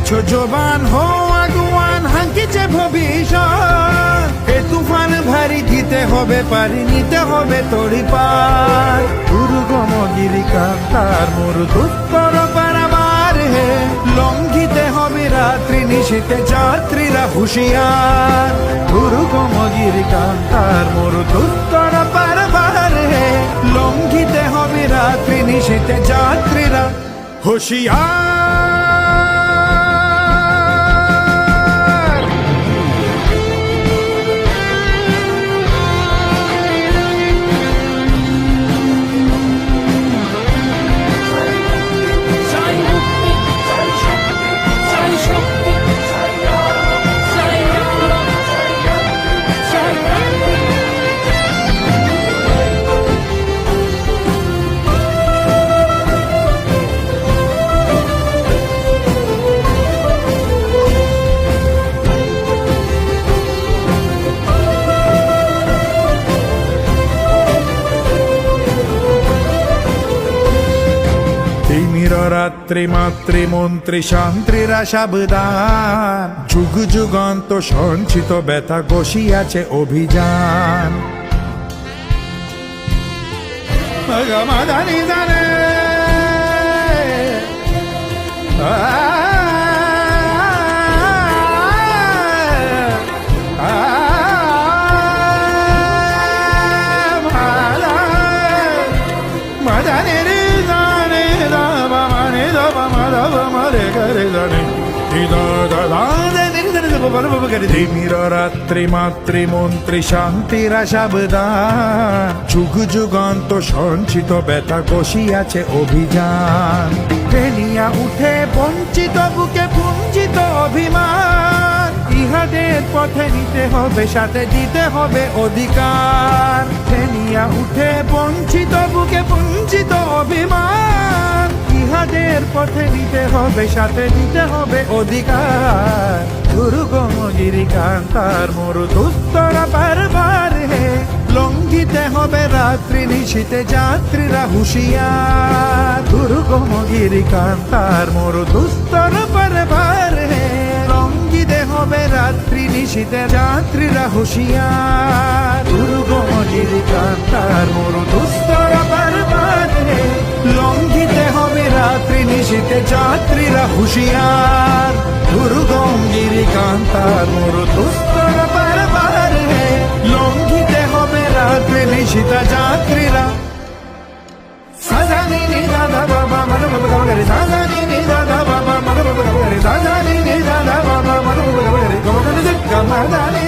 আছো জবান হো আগুয়ান হাঙ্কিছে ভবিষ্যৎ এ তুফান ভারী দিতে হবে পারি নিতে হবে তড়ি পার দুর্গম গিরিকান্তার মরু দুস্তর পারাবার হে লঙ্ঘিতে হবে রাত্রি নিশীতে যাত্রীরা হুঁশিয়ার দুর্গম গিরিকান্তার মরু দুস্তর পারাবার হে লঙ্ঘিতে হবে রাত্রি নিশীতে যাত্রীরা হুঁশিয়ার। রাত্রি মাতৃমন্ত্রী শান্ত্রীরা সাবধান যুগ যুগান্ত সঞ্চিত ব্যথা বসিয়াছে অভিযান রাত্রি মাতৃমন্ত্রী শান্তিরা সাবধান যুগ যুগান্ত সঞ্চিত ব্যথা বসিয়াছে অভিযান ফেলিয়া উঠে বঞ্চিত বুকে পুঞ্জিত অভিমান ইহাদের পথে নিতে হবে সাথে দিতে হবে অধিকার ফেলিয়া উঠে বঞ্চিত বুকে পুঞ্জিত অভিমান ইহাদের পথে নিতে হবে সাথে দিতে হবে অধিকার দুর্গম গিরিকান্তার মরু দুস্তরা বারবার হে লঙ্ঘিতে হবে রাত্রি নিশীতে যাত্রীরা হুঁশিয়ার দুর্গম গিরিকান্তার মরু দুস্তর বারবার হে লঙ্ঘিতে হবে রাত্রি নিশীতে যাত্রীরা হুঁশিয়ার দুর্গম গিরিকান্তার মরু দুস্তর বারবার হে লঙ্ঘিতে হবে রাত্রি নিশীতে যাত্রীরা হুঁশিয়ার দুর্গম গিরিকান্তার মরু দুস্তর বারবার হে লঙ্ঘিতে হবে রাত্রি নিশীতে যাত্রীরা সাজানি নি দাদা বাবা মন বাবা গরে সাজানি নি দাদা বাবা মন বাবা গরে সাজানি নি দাদা বাবা মন বাবা গরে গমন দিক গমাদানি